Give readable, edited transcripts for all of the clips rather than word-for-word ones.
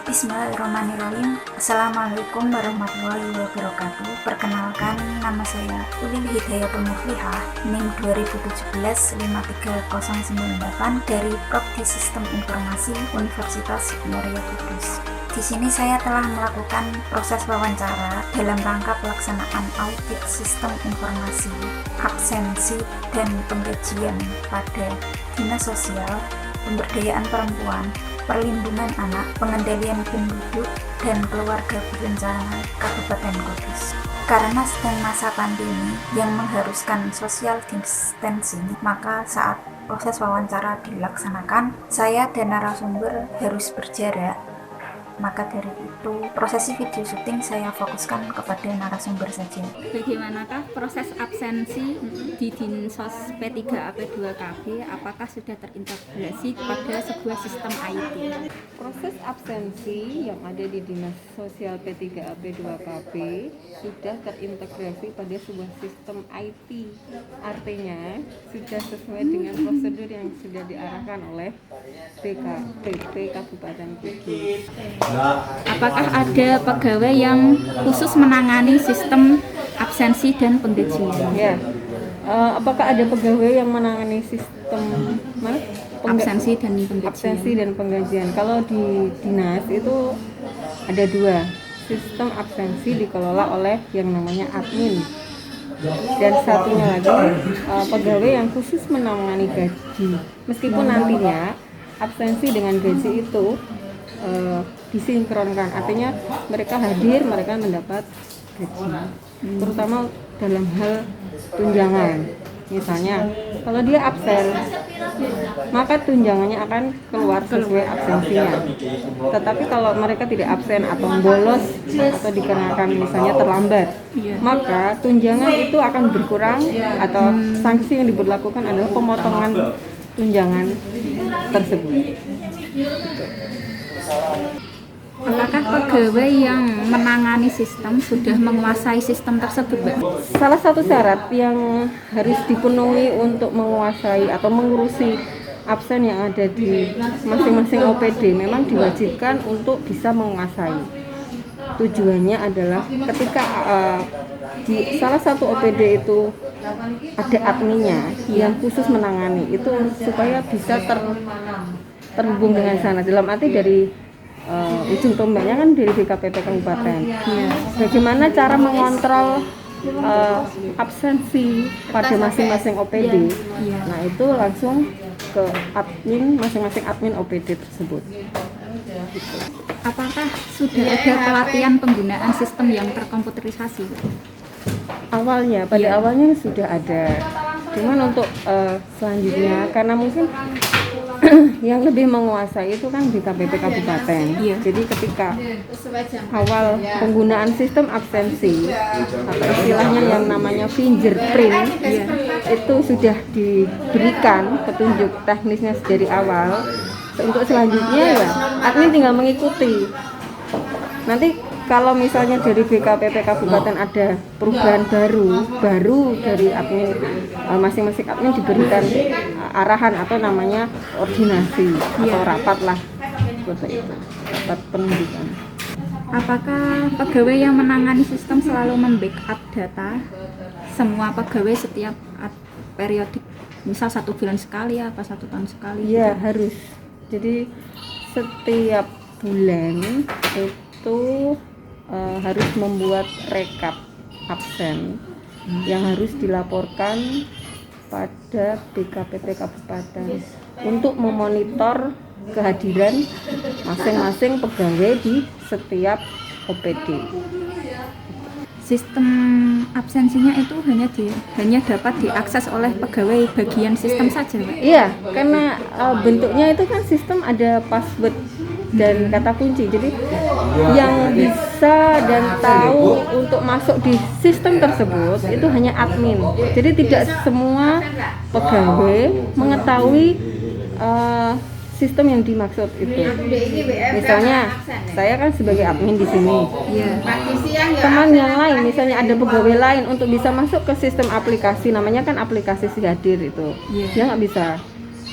Bismillahirrahmanirrahim. Assalamualaikum warahmatullahi wabarakatuh. Perkenalkan, nama saya Ulil Hidayatul Muflihah, NIM 2017-53098 dari Prodi Sistem Informasi Universitas Muria Kudus. Di sini saya telah melakukan proses wawancara dalam rangka pelaksanaan audit sistem informasi, absensi, dan pengkajian pada Dinas Sosial, Pemberdayaan Perempuan, Perlindungan Anak, Pengendalian Penduduk, dan Keluarga Berencana Kabupaten Kudus. Karena sedang masa pandemi yang mengharuskan social distancing, maka saat proses wawancara dilaksanakan, saya dan narasumber harus berjarak. Maka dari itu, prosesi video syuting saya fokuskan kepada narasumber saja. Bagaimanakah proses absensi di Dinsos P3AP2KB? Apakah sudah terintegrasi pada sebuah sistem IT? Proses absensi yang ada di Dinas Sosial P3AP2KB sudah terintegrasi pada sebuah sistem IT. Artinya, sudah sesuai dengan prosedur yang sudah diarahkan oleh BKPP Kabupaten Kudus. Apakah ada pegawai yang khusus menangani sistem absensi dan penggajian? Ya, apakah ada pegawai yang menangani sistem Absensi dan absensi penggajian. dan penggajian? Kalau di dinas itu ada dua. Sistem absensi dikelola oleh yang namanya admin, dan satunya lagi pegawai yang khusus menangani gaji. Meskipun nantinya absensi dengan gaji itu disinkronkan, artinya mereka hadir, mereka mendapat gaji, terutama dalam hal tunjangan. Misalnya kalau dia absen, maka tunjangannya akan keluar sesuai absensinya. Tetapi kalau mereka tidak absen atau bolos atau dikarenakan misalnya terlambat, maka tunjangan itu akan berkurang, atau sanksi yang diberlakukan adalah pemotongan tunjangan tersebut. Apakah pegawai yang menangani sistem sudah menguasai sistem tersebut, Mbak? Salah satu syarat yang harus dipenuhi untuk menguasai atau mengurusi absen yang ada di masing-masing OPD memang diwajibkan untuk bisa menguasai. Tujuannya adalah ketika di salah satu OPD itu ada adminnya yang khusus menangani, itu supaya bisa terhubung dengan sana, dalam arti dari ujung tombaknya kan dari BKPP Kabupaten. Bagaimana cara mengontrol absensi pada masing-masing OPD? Nah, itu langsung ke admin, masing-masing admin OPD tersebut. Apakah sudah ada pelatihan penggunaan sistem yang terkomputerisasi? Pada awalnya sudah ada. Cuman untuk selanjutnya, karena mungkin yang lebih menguasai itu kan di KPP Kabupaten. Jadi ketika awal penggunaan sistem absensi atau istilahnya yang namanya fingerprint, itu sudah diberikan petunjuk teknisnya dari awal. Untuk selanjutnya ya admin tinggal mengikuti. Nanti kalau misalnya dari BKPP Kabupaten ada perubahan baru dari admin, masing-masing admin diberikan arahan atau namanya koordinasi atau rapat lah, seperti itu, rapat penunjukan. Apakah pegawai yang menangani sistem selalu membackup data semua pegawai setiap periodik, misal 1 bulan sekali apa 1 tahun sekali? Iya, harus. Jadi setiap bulan itu harus membuat rekap absen yang harus dilaporkan pada BKPP Kabupaten untuk memonitor kehadiran masing-masing pegawai di setiap OPD. Sistem absensinya itu hanya dapat diakses oleh pegawai bagian sistem saja, Pak? Iya, karena bentuknya itu kan sistem ada password dan kata kunci. Jadi yang bisa dan tahu untuk masuk di sistem tersebut itu hanya admin. Jadi tidak semua pegawai mengetahui sistem yang dimaksud itu. Misalnya saya kan sebagai admin di sini. Teman yang lain, misalnya ada pegawai lain, untuk bisa masuk ke sistem aplikasi, namanya kan aplikasi Sihadir itu, dia nggak bisa.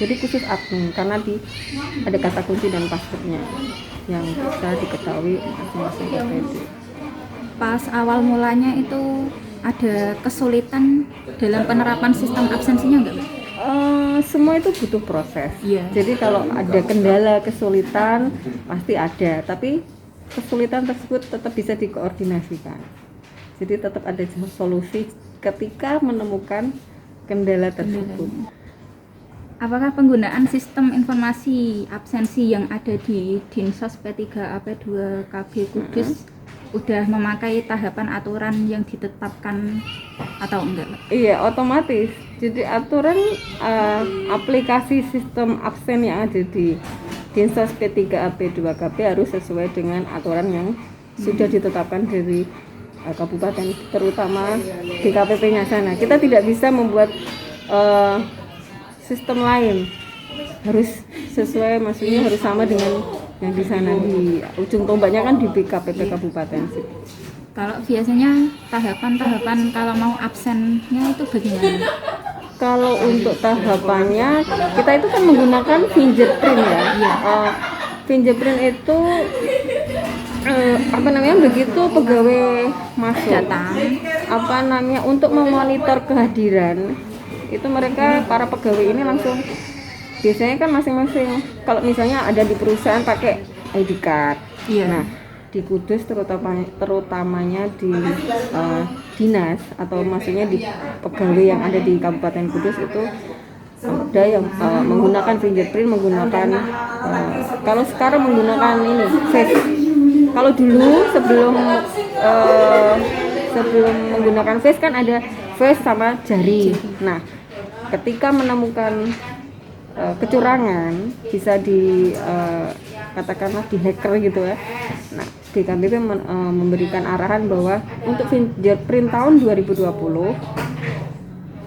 Jadi khusus admin karena ada kata kunci dan passwordnya. yang bisa diketahui masing-masing OPD. Pas awal mulanya itu ada kesulitan dalam penerapan sistem absensinya nggak, Mbak? Semua itu butuh proses. Iya. Jadi kalau ada kendala, kesulitan pasti ada, tapi kesulitan tersebut tetap bisa dikoordinasikan. Jadi tetap ada solusi ketika menemukan kendala tersebut. Apakah penggunaan sistem informasi absensi yang ada di Dinsos P3AP2 KB Kudus udah memakai tahapan aturan yang ditetapkan atau enggak, Mbak? Iya, otomatis. Jadi aturan aplikasi sistem absen yang ada di Dinsos P3AP2 KB harus sesuai dengan aturan yang sudah ditetapkan dari kabupaten, terutama DKPP-nya sana. Kita tidak bisa membuat sistem lain, harus sesuai, maksudnya harus sama dengan yang di sana, di ujung tombaknya kan di BKPP kabupaten sih. Kalau biasanya tahapan-tahapan kalau mau absennya itu bagaimana? Kalau untuk tahapannya kita itu kan menggunakan fingerprint ya. Fingerprint itu begitu pegawai masuk Datang. untuk memonitor kehadiran itu mereka para pegawai ini langsung, biasanya kan masing-masing, kalau misalnya ada di perusahaan pakai ID card. Iya. Nah, di Kudus terutamanya di dinas atau maksudnya di pegawai yang ada di Kabupaten Kudus itu ada yang menggunakan fingerprint, menggunakan kalau sekarang menggunakan ini face. Kalau dulu sebelum menggunakan face kan ada face sama jari. Nah, ketika menemukan kecurangan bisa katakanlah di hacker gitu ya. Nah, DKPP memberikan arahan bahwa untuk fingerprint tahun 2020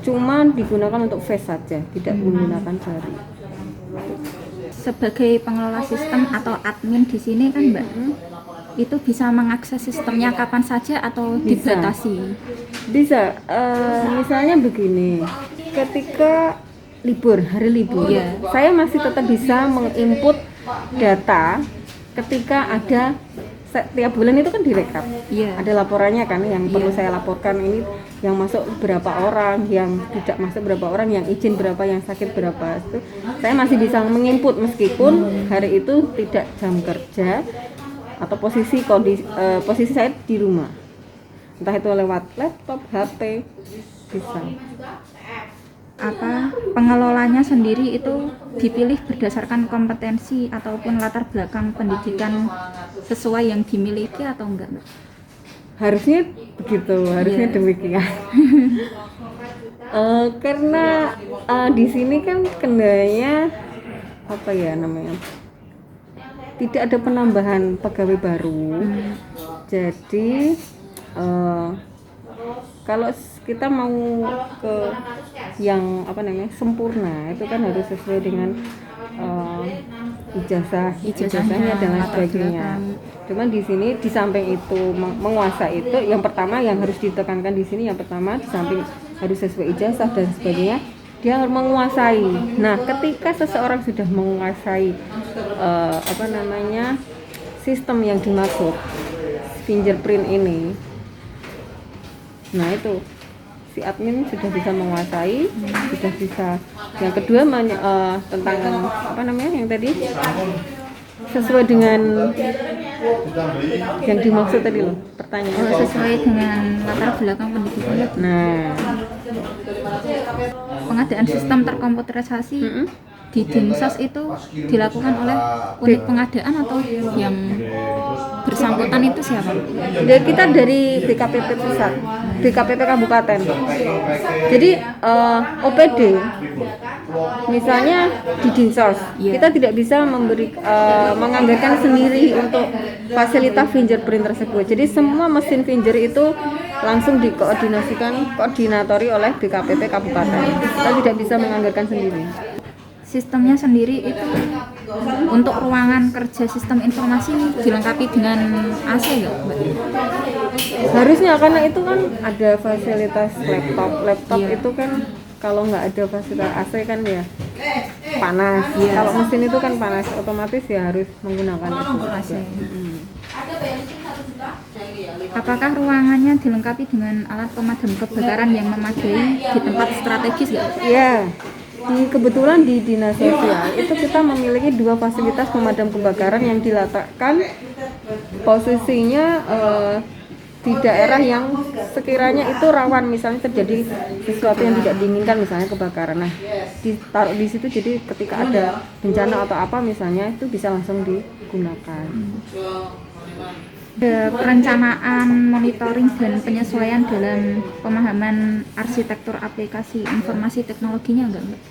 cuma digunakan untuk face saja, tidak menggunakan jari. Sebagai pengelola sistem atau admin di sini kan, Mbak, itu bisa mengakses sistemnya kapan saja atau dibatasi? Bisa. Misalnya begini, ketika hari libur, saya masih tetap bisa menginput data ketika ada setiap bulan itu kan direkap. Ada laporannya kan yang perlu saya laporkan, ini yang masuk berapa orang, yang tidak masuk berapa orang, yang izin berapa, yang sakit berapa. Itu saya masih bisa menginput meskipun hari itu tidak jam kerja atau posisi saya di rumah. Entah itu lewat laptop, HP, bisa. Pengelolanya sendiri itu dipilih berdasarkan kompetensi ataupun latar belakang pendidikan sesuai yang dimiliki atau enggak, Mbak? Harusnya begitu, harusnya demikian. Karena di sini kan kendalanya tidak ada penambahan pegawai baru. Jadi kalau kita mau ke yang sempurna itu kan harus sesuai dengan ijazahnya dan lain sebagainya. Cuman di sini di samping itu menguasai itu, yang pertama yang harus ditekankan di sini, yang pertama di samping harus sesuai ijazah dan sebagainya, dia harus menguasai. Nah, ketika seseorang sudah menguasai sistem yang dimaksud fingerprint ini, nah itu si admin sudah bisa menguasai, sudah bisa. Yang kedua tentang yang tadi sesuai dengan yang dimaksud tadi loh pertanyaan. Sesuai dengan latar belakang pendidikannya. Nah, pengadaan sistem terkomputerisasi di Dinsos itu dilakukan oleh unit pengadaan atau yang bersangkutan itu siapa? Kita dari DKPP pusat, DKPP kabupaten. Jadi OPD misalnya di Dinsos, kita tidak bisa menganggarkan sendiri untuk fasilitas fingerprint tersebut. Jadi semua mesin finger itu langsung koordinatori oleh DKPP kabupaten. Kita tidak bisa menganggarkan sendiri. Sistemnya sendiri itu untuk ruangan kerja sistem informasi dilengkapi dengan AC ya, Mbak? Harusnya, karena itu kan ada fasilitas laptop itu kan kalau nggak ada fasilitas AC kan ya panas. Kalau mesin itu kan panas, otomatis ya harus menggunakan itu. AC. Apakah ruangannya dilengkapi dengan alat pemadam kebakaran yang memadai di tempat strategis nggak? Iya. Kebetulan di dinas sosial itu kita memiliki 2 fasilitas pemadam kebakaran yang diletakkan posisinya di daerah yang sekiranya itu rawan, misalnya terjadi sesuatu yang tidak diinginkan, misalnya kebakaran. Nah, ditaruh di situ, jadi ketika ada bencana atau apa misalnya itu bisa langsung digunakan. Ada perencanaan, monitoring, dan penyesuaian dalam pemahaman arsitektur aplikasi informasi teknologinya enggak, Mbak?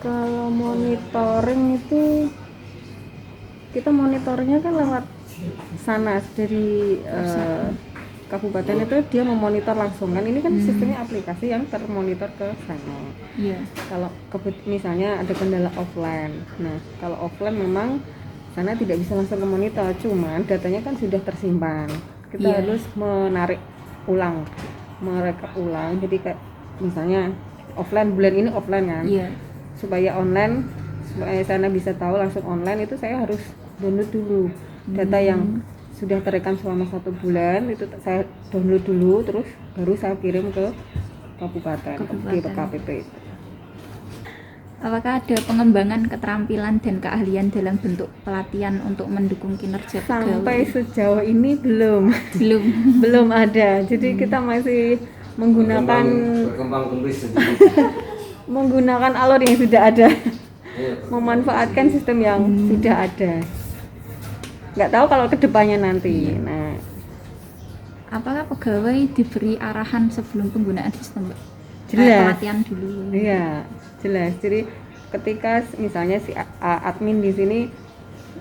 Kalau monitoring itu kita monitornya kan lewat sana dari kabupaten itu dia memonitor langsung kan, ini kan sistemnya aplikasi yang termonitor ke sana. Iya. Kalau misalnya ada kendala offline, nah kalau offline memang sana tidak bisa langsung ke monitor, cuman datanya kan sudah tersimpan, kita harus menarik ulang, merekap ulang. Jadi kayak misalnya offline, bulan ini offline kan, supaya online, supaya sana bisa tahu langsung online, itu saya harus download dulu data yang sudah terekam selama 1 bulan, itu saya download dulu, terus baru saya kirim ke kabupaten. Ke KPP itu. Apakah ada pengembangan keterampilan dan keahlian dalam bentuk pelatihan untuk mendukung kinerja pegawai? Sampai sejauh ini belum ada. Jadi kita masih menggunakan menggunakan alur yang sudah ada, memanfaatkan sistem yang sudah ada. Nggak tahu kalau kedepannya nanti. Nah, apakah pegawai diberi arahan sebelum penggunaan sistem, Mbak? Jelas. Pelatihan dulu. Iya, jelas. Jadi ketika misalnya si admin di sini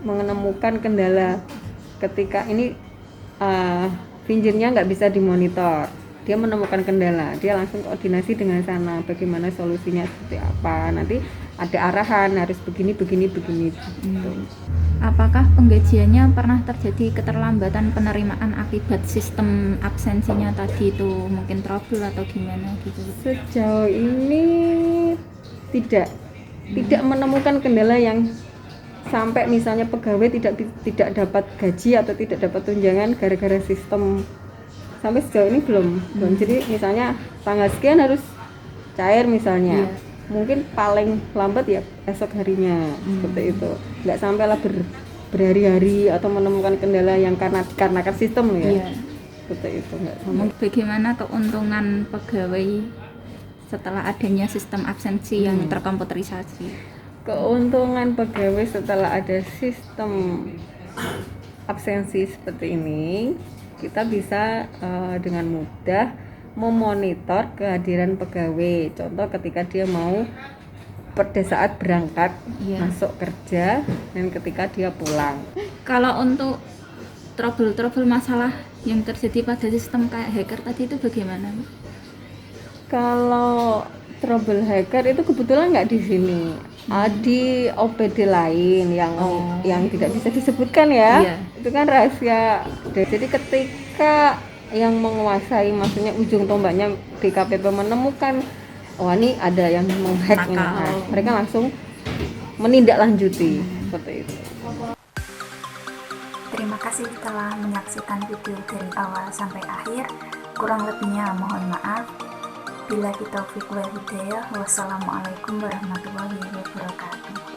menemukan kendala, ketika ini pinjirnya nggak bisa dimonitor, dia menemukan kendala, dia langsung koordinasi dengan sana, bagaimana solusinya seperti apa. Nanti ada arahan, harus begini. Gitu. Apakah penggajiannya pernah terjadi keterlambatan penerimaan akibat sistem absensinya tadi itu, mungkin trouble atau gimana gitu? Sejauh ini tidak menemukan kendala yang sampai misalnya pegawai tidak dapat gaji atau tidak dapat tunjangan gara-gara sistem. Sampai sejauh ini belum. Jadi misalnya tanggal sekian harus cair misalnya, mungkin paling lambat ya esok harinya, seperti itu. Nggak sampailah berhari-hari atau menemukan kendala yang karena sistem ya. Seperti itu nggak sampai. Bagaimana keuntungan pegawai setelah adanya sistem absensi yang terkomputerisasi? Keuntungan pegawai setelah ada sistem absensi seperti ini, kita bisa dengan mudah memonitor kehadiran pegawai. Contoh ketika dia mau pada saat berangkat masuk kerja dan ketika dia pulang. Kalau untuk trouble masalah yang terjadi pada sistem kayak hacker tadi itu bagaimana? Kalau trouble hacker itu kebetulan nggak di sini, di OPD lain yang tidak bisa disebutkan ya. Itu kan rahasia. Jadi ketika yang menguasai, maksudnya ujung tombaknya DKPP menemukan ini ada yang menghack, mereka langsung menindaklanjuti seperti itu. Terima kasih telah menyaksikan video dari awal sampai akhir. Kurang lebihnya mohon maaf. Bila kita taufiq wal hidayah. Wassalamualaikum warahmatullahi wabarakatuh.